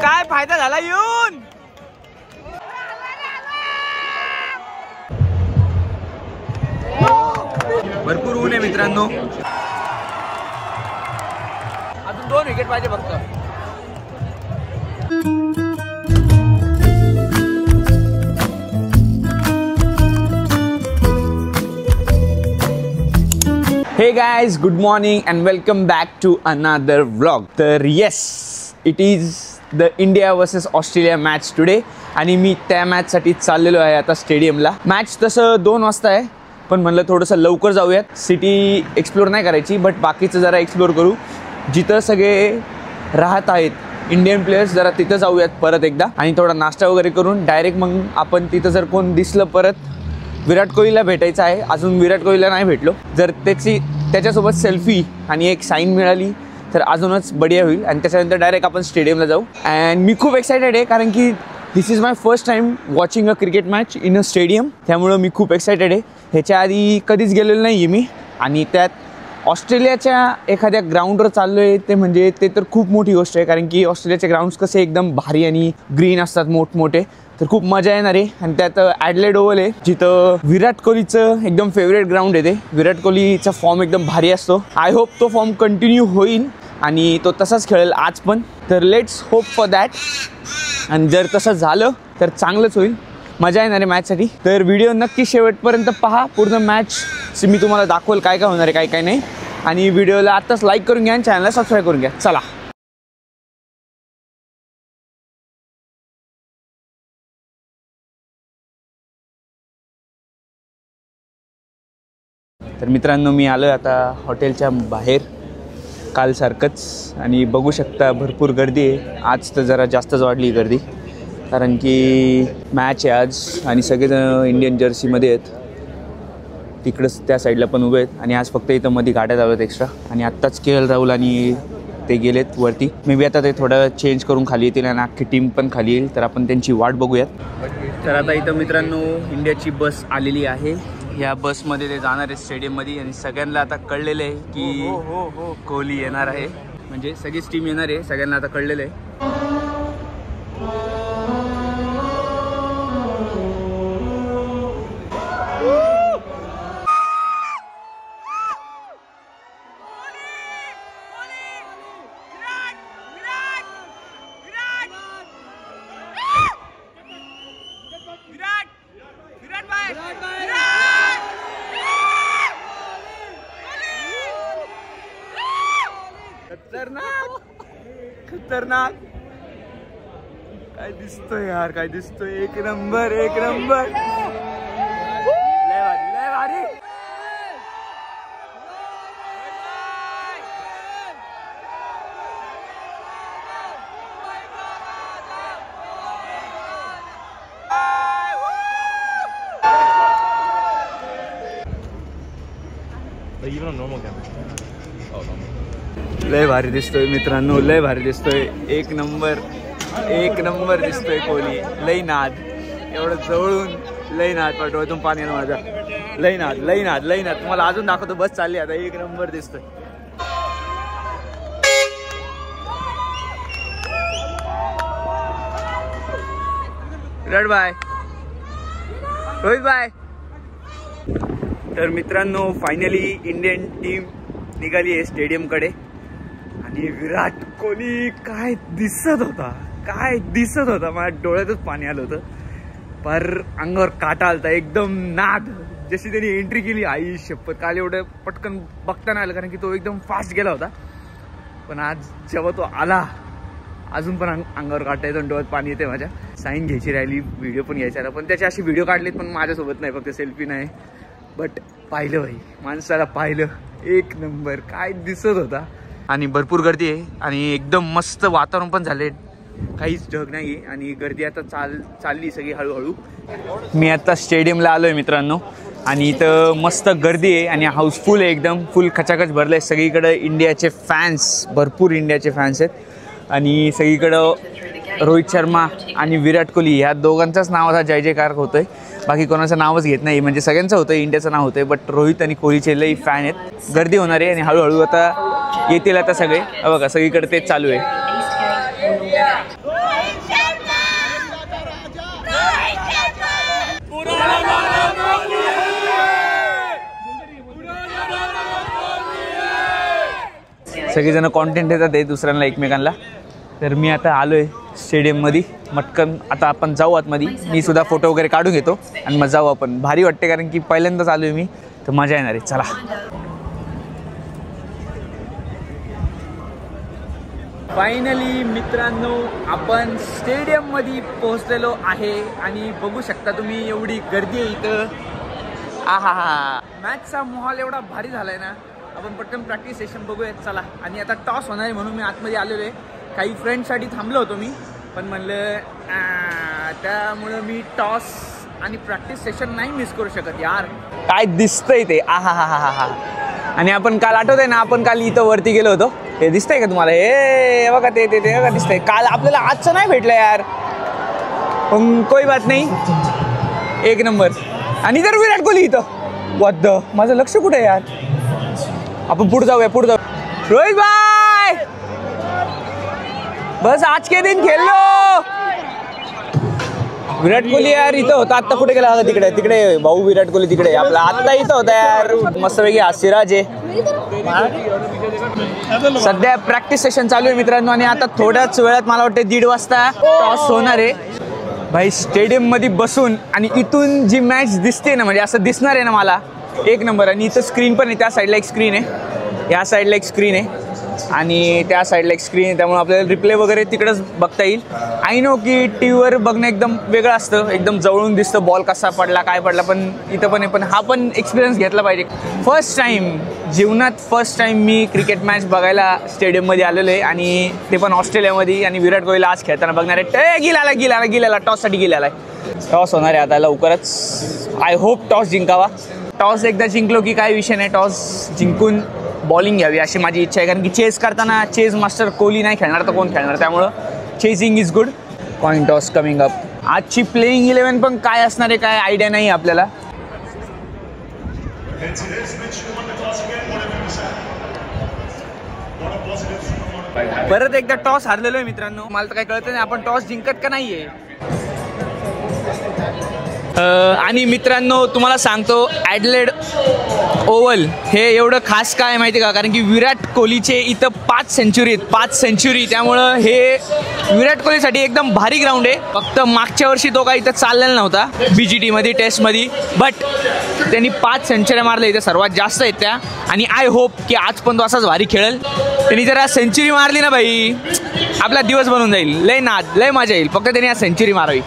काय फायदा झाला येऊन. भरपूर ऊन आहे मित्रांनो. अजून 2 विकेट पाहिजे फक्त. Hey guys, good morning and welcome back to another vlog. तर yes, it is the India versus Australia match today. आणि मी त्या मॅचसाठी चाललेलो आहे आता स्टेडियमला. मॅच तसं 2 वाजता आहे, पण म्हणलं थोडंसं लवकर जाऊयात. सिटी एक्सप्लोर नाही करायची, बट बाकीचं जरा एक्सप्लोर करू. जिथं सगळे राहत आहेत इंडियन प्लेयर्स, जरा तिथं जाऊयात परत एकदा. आणि थोडा नाश्ता वगैरे करून डायरेक्ट मग आपण तिथं जर कोण दिसलं परत विराट कोहलीला भेटायचं आहे. अजून विराट कोहलीला नाही भेटलो. जर त्याच्यासोबत सेल्फी आणि एक साईन मिळाली तर अजूनच बढिया होईल. आणि त्याच्यानंतर डायरेक्ट आपण स्टेडियमला जाऊ. अँड मी खूप एक्सायटेड आहे, कारण की this is my first time watching a cricket match in a stadium. त्यामुळं मी खूप एक्सायटेड आहे. ह्याच्या आधी कधीच गेलेलो नाही आहे मी. आणि त्यात ऑस्ट्रेलियाच्या एखाद्या ग्राउंडवर चाललो आहे ते म्हणजे ते तर खूप मोठी गोष्ट आहे. कारण की ऑस्ट्रेलियाचे ग्राउंड्स कसे एकदम भारी आणि ग्रीन असतात मोठमोठे. तर खूप मजा येणार आहे. आणि त्यात ॲडलेड ओव्हल आहे, जिथं विराट कोहलीचं एकदम फेवरेट ग्राउंड आहे ते. विराट कोहलीचा फॉर्म एकदम भारी असतो. आय होप तो फॉर्म कंटिन्यू होईल आणि तो तसाच खेळेल आज पण. तर लेट्स होप फॉर दॅट. आणि जर तसं झालं तर चांगलंच होईल, मजा येणार आहे मॅचसाठी. तर व्हिडिओ नक्की शेवटपर्यंत पहा. पूर्ण मॅच मी तुम्हाला दाखवेल काय काय होणार आहे, काय नाही. आणि व्हिडिओला आत्ताच लाईक करून घ्या आणि चॅनलला सबस्क्राईब करून घ्या. चला. तर मित्रांनो, मी आलो आता हॉटेलच्या बाहेर कालसारखंच. आणि बघू शकता भरपूर गर्दी आहे. आज तर जरा जास्तच वाढली गर्दी, कारण की मॅच आहे आज. आणि सगळेजण इंडियन जर्सीमध्ये आहेत. तिकडंच त्या साईडला पण उभे आहेत. आणि आज फक्त इथं मध्ये गाड्या जाव्यात एक्स्ट्रा. आणि आत्ताच KL राहुल आणि ते गेलेत वरती. मे बी आता ते थोडं चेंज करून खाली येतील आणि अख्खी टीम पण खाली येईल. तर आपण त्यांची वाट बघूयात. तर आता इथं मित्रांनो इंडियाची बस आलेली आहे. या बसमध्ये ते जाणार आहे स्टेडियममध्ये. आणि सगळ्यांना आता कळलेलं आहे की कोहली येणार आहे. म्हणजे सगळीच टीम येणार आहे, सगळ्यांना आता कळलेलं आहे. खतरनाक काय दिसतोय यार, काय दिसतोय. एक नंबर, एक नंबर. लय भारी, लय भारी. लय भारी दिसतोय मित्रांनो, लय भारी दिसतोय. एक नंबर, एक नंबर दिसतोय कोहली. लय नाद, एवढं जवळून लय नाद. पाठवतून पाणी माझा. लय नाद, लय नाद, लय नाद. तुम्हाला अजून दाखवतो. बस चालली आता. एक नंबर दिसतोय. Virat bye, Rohit bye. तर मित्रांनो फायनली इंडियन टीम निघाली आहे स्टेडियमकडे. आणि विराट कोहली काय दिसत होता, काय दिसत होता. माझ्या डोळ्यातच पाणी आलं होतं. पर अंगावर काटा आलता. एकदम नाद. जशी त्यांनी एंट्री केली, आई शपथ. काल एवढं पटकन बघता नाही आलं, कारण की तो एकदम फास्ट गेला होता. पण आज जेव्हा तो आला, अजून पण अंगावर काटा येतो, डोळ्यात पाणी येते माझ्या. साईन घ्यायची राहिली, व्हिडिओ पण घ्यायचा राहिला. पण त्याची अशी व्हिडिओ काढलीत, पण माझ्यासोबत नाही, फक्त सेल्फी नाही. बट पाहिलं भाई, माणसाला पाहिलं. एक नंबर, काय दिसत होता. आणि भरपूर गर्दी आहे आणि एकदम मस्त वातावरण पण झाले. काहीच ढग नाही आहे. आणि गर्दी आता चालली सगळी हळूहळू. मी आता स्टेडियमला आलो आहे मित्रांनो. आणि इथं मस्त गर्दी आहे आणि हाऊसफुल आहे, एकदम फुल खचाखच भरलं आहे. सगळीकडे इंडियाचे फॅन्स, भरपूर इंडियाचे फॅन्स आहेत. आणि सगळीकडं रोहित शर्मा आणि विराट कोहली ह्या दोघांचाच नावाचा जय जयकार होतोय. बाकी कोणाचं नावच घेत नाही. म्हणजे सगळ्यांचं होतं, इंडियाचं नाव होतंय. बट रोहित आणि कोहलीचे लई फॅन आहेत. गर्दी होणार आहे आणि हळूहळू आता येतील आता सगळे. बघा सगळीकडे तेच चालू आहे. सगळेजण कॉन्टेंट देतात आहे दुसऱ्यांना एकमेकांना. तर मी आता आलोय स्टेडियममध्ये. मटकन आता आपण जाऊ आतमध्ये. मी सुद्धा फोटो वगैरे काढून घेतो आणि मग जाऊ आपण. भारी वाटते कारण की पहिल्यांदाच आलोय मी, तर मजा येणार आहे. चला. फायनली मित्रांनो आपण स्टेडियममध्ये पोहोचलेलो आहे आणि बघू शकता तुम्ही एवढी गर्दी आहे इथं. आहा हा, मॅचचा माहोल एवढा भारी झालाय ना. आपण पटकन प्रॅक्टिस सेशन बघूयात. चला. आणि आता टॉस होणार आहे म्हणून मी आतमध्ये आलेलो आहे. काही फ्रेंडसाठी थांबलो होतो मी, पण म्हणलं त्यामुळं मी टॉस आणि प्रॅक्टिस सेशन नाही मिस करू शकत यार. काय दिसतंय ते. आहा हा हा हा. आणि आपण काल आठवत आहे ना, आपण काल इथं वरती गेलो होतो. हे दिसतंय का तुम्हाला? हे बघा ते ते बघा दिसतंय. काल आपल्याला आजचं नाही भेटलं यार, पण कोई बात नाही. एक नंबर. आणि जर विराट कोहली इथं वद्द, माझं लक्ष कुठे यार. आपण पुढे जाऊया, पुढे जाऊ. रोहित भाई बस आज के दिन खेल लो. विराट कोहली यार इथं होता. आत्ता कुठे गेला होता? तिकडे तिकडे भाऊ विराट कोहली तिकडे. आपला आत्ता इथं होता यार. मस्तपैकी हा सिराज आहे. सध्या प्रॅक्टिस सेशन चालू आहे मित्रांनो. आणि आता थोड्याच वेळात मला वाटतं 1:30 वाजता टॉस होणार आहे. भाई स्टेडियममध्ये बसून आणि इथून जी मॅच दिसते ना, म्हणजे असं दिसणार आहे ना मला, एक नंबर. आणि इथं स्क्रीन पण आहे. त्या साईडला एक स्क्रीन आहे, या साईडला एक स्क्रीन आहे आणि त्या साईडला एक स्क्रीन आहे. त्यामुळे आपल्याला रिप्ले वगैरे तिकडंच बघता येईल. आय नो की टी व्हीवर बघणं एकदम वेगळं असतं, एकदम जवळून दिसतं बॉल कसा पडला काय पडला, पण इथं पण आहे. पण हा पण एक्सपिरियन्स घेतला पाहिजे. फर्स्ट टाईम जीवनात, फर्स्ट टाईम मी क्रिकेट मॅच बघायला स्टेडियममध्ये आलेलो आहे आणि ते पण ऑस्ट्रेलियामध्ये. आणि विराट कोहलीला आज खेळताना बघणार आहे. गिलाला टॉससाठी गेलेला आहे. टॉस होणार आहे आता लवकरच. आय होप टॉस जिंकावा. टॉस एकदा जिंकलो की काय विषय नाही, टॉस जिंकून बॉलिंग घ्यावी अशी माझी इच्छा आहे. कारण की चेस करताना चेस मास्टर कोहली नाही खेळणार तर कोण खेळणार, त्यामुळं chasing is good. Coin toss coming up. आजची प्लेइंग 11 पण काय असणार आहे काय आयडिया नाही आपल्याला. परत एकदा टॉस हारलेलो आहे मित्रांनो. मला तर काही कळत नाही आपण टॉस जिंकत का नाहीये. आणि मित्रांनो तुम्हाला सांगतो ॲडलेड ओव्हल हे एवढं खास काय माहिती का, कारण की विराट कोहलीचे इथं 5 सेंचुरी आहेत, 5 सेंचुरी. त्यामुळं हे विराट कोहलीसाठी एकदम भारी ग्राउंड आहे. फक्त मागच्या वर्षी तो काय इथं चाललेला नव्हता BGTमध्ये टेस्टमध्ये, बट त्यांनी 5 सेंचुऱ्या मारल्या इथं, सर्वात जास्त आहेत त्या. आणि आय होप की आज पण तो असाच भारी खेळेल. त्यांनी जर आज सेंचुरी मारली ना भाई, आपला दिवस बनून जाईल. लय नाद, लय मजा येईल. फक्त त्यांनी आज सेंचुरी मारावी.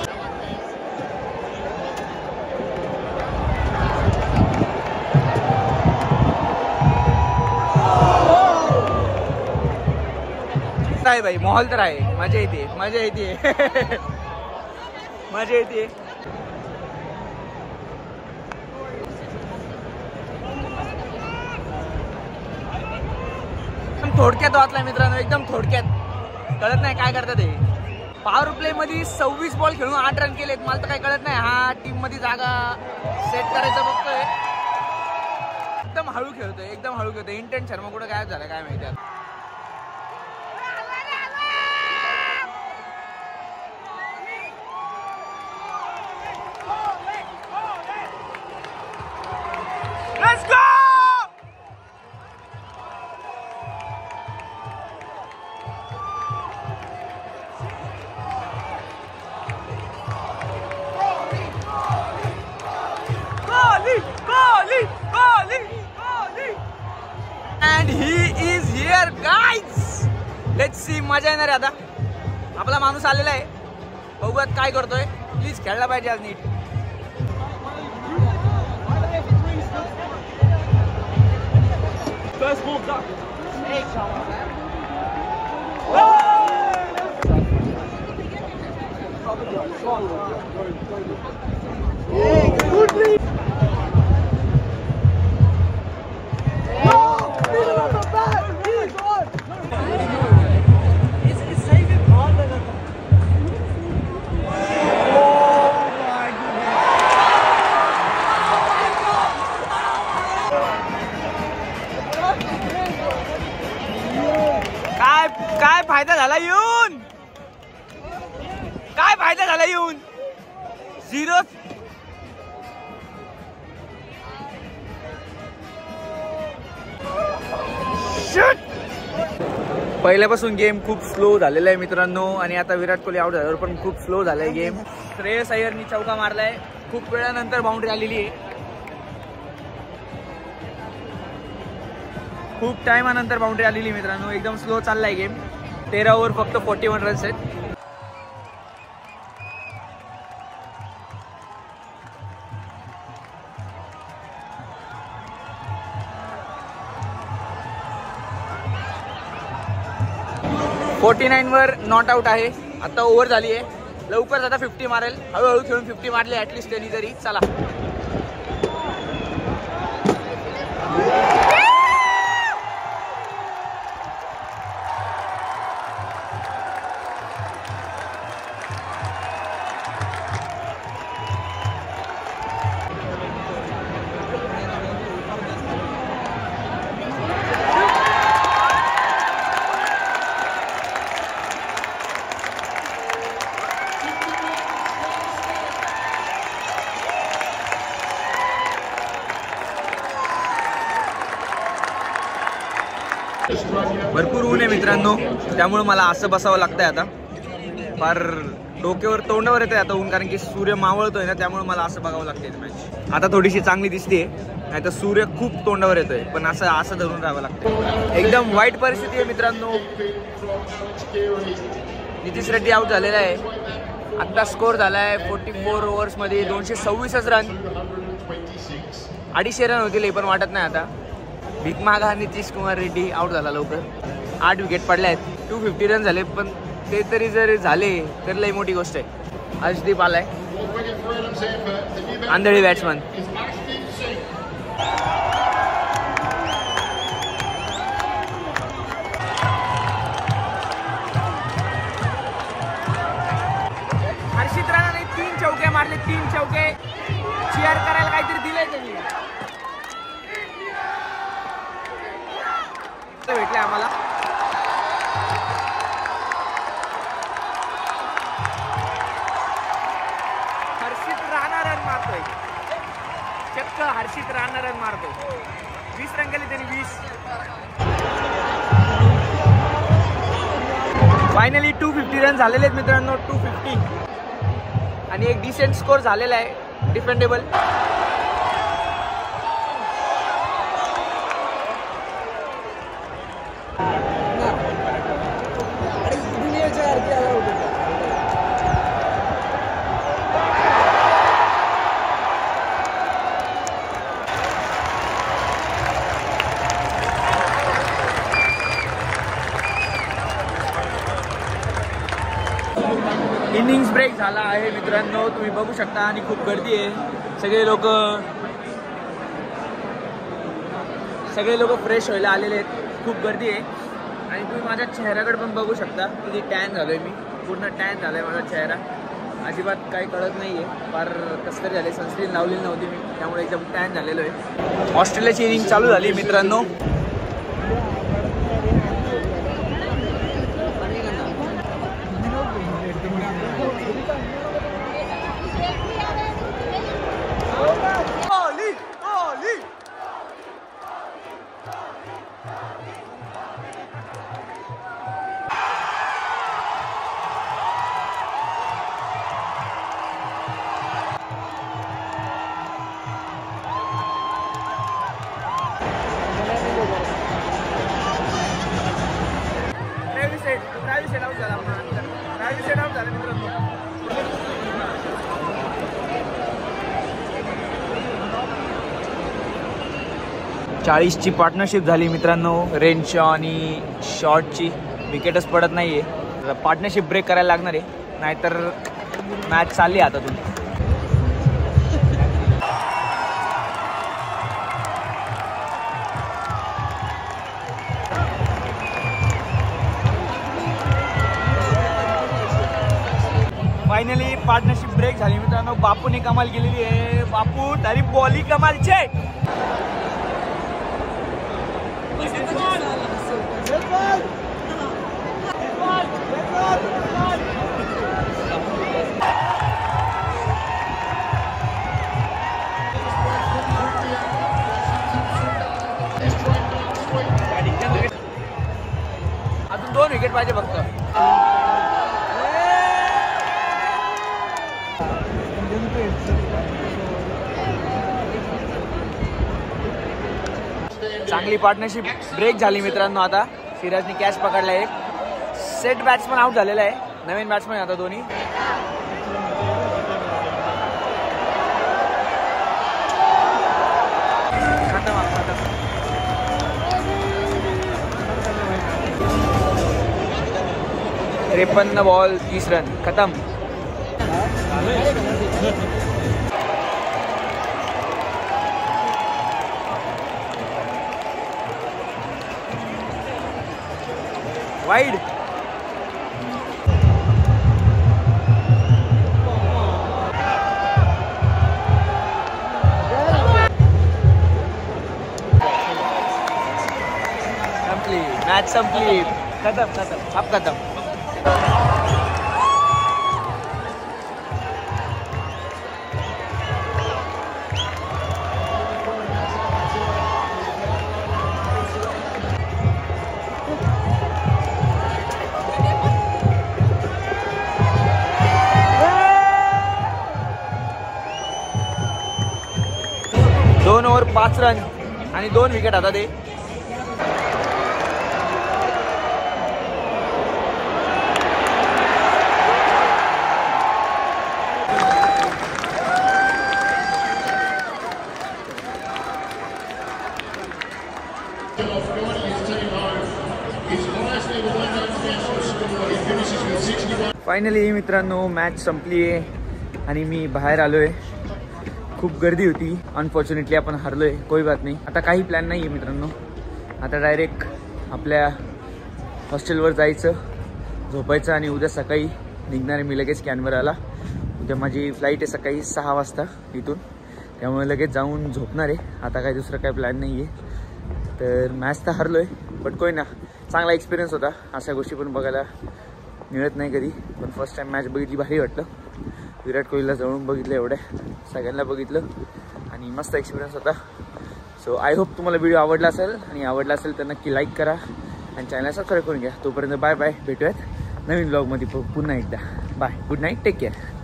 आहे भाई, माहोल तर आहे. मजा येते, मजा येते, मजा येते. थोडक्यात वाचलाय मित्रांनो, एकदम थोडक्यात. कळत नाही काय करतात ते. पॉवर प्ले मध्ये 26 बॉल खेळून 8 रन केलेत. मला तर काही कळत नाही हा टीम मध्ये जागा सेट करायचं बघतोय. एकदम हळू खेळतोय, एकदम हळू खेळतोय. इंटेन शर्मा कुठं गायब झाला काय माहिती. Let's go! Kohli! And he is here, guys. Let's see. मजा येणार आहे आता. आपला माणूस आलेला आहे. बघूयात काय करतोय. प्लीज खेळला पाहिजे आज नीट. First ball duck. काय फायदा झाला येऊन. फायदा झाला येऊन 0. पहिल्यापासून गेम खूप स्लो झालेला आहे मित्रांनो आणि आता विराट कोहली आउट झाल्यावर पण खूप स्लो झालाय गेम. श्रेयस अय्यरनी चौका मारलाय. खूप वेळानंतर बाउंड्री आलेली आहे. खूप टाइमानंतर बाउंड्री आलेली मित्रांनो. एकदम स्लो चाललाय गेम. 13 ओव्हर फक्त 41 रन्स आहेत. वर नॉट आउट आहे. आता ओव्हर झाली आहे. लवकर आता 50 मारेल. हळूहळू खेळून 50 मारले ऍटलिस्ट त्यांनी तरी. चला भरपूर ऊन आहे मित्रांनो. त्यामुळे मला असं बसावं लागतंय आता. फार डोक्यावर तोंडावर येते आता ऊन कारण की सूर्य मावळतोय ना. त्यामुळे मला असं बघावं लागतंय मॅच. आता थोडीशी चांगली दिसते नाही तर सूर्य खूप तोंडावर येतोय. पण असं धरून राहावं लागतं. एकदम वाईट परिस्थिती आहे मित्रांनो. नितीश रेड्डी आउट झालेला आहे. आता स्कोर झालाय 44 ओव्हर्समध्ये 226 रन. 250 रन होतील हे पण वाटत नाही आता. भीकमागा नितीश कुमार रेड्डी आउट झाला लवकर. 8 विकेट पडल्या आहेत. 250 रन झाले पण ते तरी जर झाले तर लई मोठी गोष्ट आहे. अर्शदीप आलाय. आंधळी बॅट्समन. हर्षित राणाने 3 चौके मारले. 3 चौके. चीअर करायला काहीतरी दिलंय त्यांनी. भेटले आम्हाला. हर्षित राणा रन मारतोय. चक्क हर्षित राणा रन मारतोय. 20 रन केले त्यांनी. 20. फायनली 250 रन झालेले आहेत मित्रांनो. 250 आणि एक डिसेंट स्कोर झालेला आहे. डिफेंडेबल. इनिंग्स ब्रेक झाला आहे मित्रांनो. तुम्ही बघू शकता आणि खूप गर्दी आहे. सगळे लोक फ्रेश व्हायला आलेले आहेत. खूप गर्दी आहे आणि तुम्ही माझ्या चेहऱ्याकडे पण बघू शकता किती टॅन झालोय मी. पूर्ण टॅन झालाय माझा चेहरा. अजिबात काही कळत नाहीये. फार कसतरी झाले. सनस्क्रीन लावलेली नव्हती मी त्यामुळे एकदम टॅन झालेलो आहे. ऑस्ट्रेलियाची इनिंग चालू झाली मित्रांनो. ची पार्टनरशिप झाली मित्रांनो. रेन शॉ आणि शॉर्टची विकेटच पडत नाहीये. पार्टनरशिप ब्रेक करायला लागणार आहे नाहीतर मॅच चालली आता तुम्ही. फायनली पार्टनरशिप ब्रेक झाली मित्रांनो. बापूने कमाल केलेली आहे. बापू तरी बॉली कमालचे. पाहिजे फक्त. चांगली पार्टनरशिप ब्रेक झाली मित्रांनो. आता सिराजने कॅच पकडला. एक सेट बॅट्समन आउट झालेला आहे. नवीन बॅट्समन आता दोन्ही. त्रेपन्न बॉल 30 रन खत्म. वाइड. मैच संपली. खत्म खत्म अब खत्म. दोन ओव्हर 5 रन आणि 2 विकेट आता ते. फायनली मित्रांनो मॅच संपली आहे आणि मी बाहेर आलोय. खूप गर्दी होती. अनफॉर्च्युनेटली आपण हरलोय. कोई बात नाही. आता काही प्लॅन नाही आहे मित्रांनो. आता डायरेक्ट आपल्या हॉस्टेलवर जायचं, झोपायचं आणि उद्या सकाळी निघणार आहे. मी लगेच कॅनबराला. उद्या माझी फ्लाईट आहे सकाळी 6 वाजता इथून. त्यामुळे लगेच जाऊन झोपणार आहे. आता काही दुसरं काही प्लॅन नाही आहे. तर मॅच तर हरलोय बट कोई ना, चांगला एक्सपिरियन्स होता. अशा गोष्टी पण बघायला मिळत नाही कधी. पण फर्स्ट टाइम मॅच बघितली, भारी वाटलं. विराट कोहलीला जवळून बघितलं, एवढ्या सगळ्यांना बघितलं आणि मस्त एक्सपिरियन्स होता. सो आय होप तुम्हाला व्हिडिओ आवडला असेल आणि आवडला असेल तर नक्की लाईक करा आणि चॅनल सबस्क्राईब करून घ्या. तोपर्यंत बाय बाय. भेटूयात नवीन व्लॉगमध्ये पुन्हा एकदा. Bye. Good night. Take care.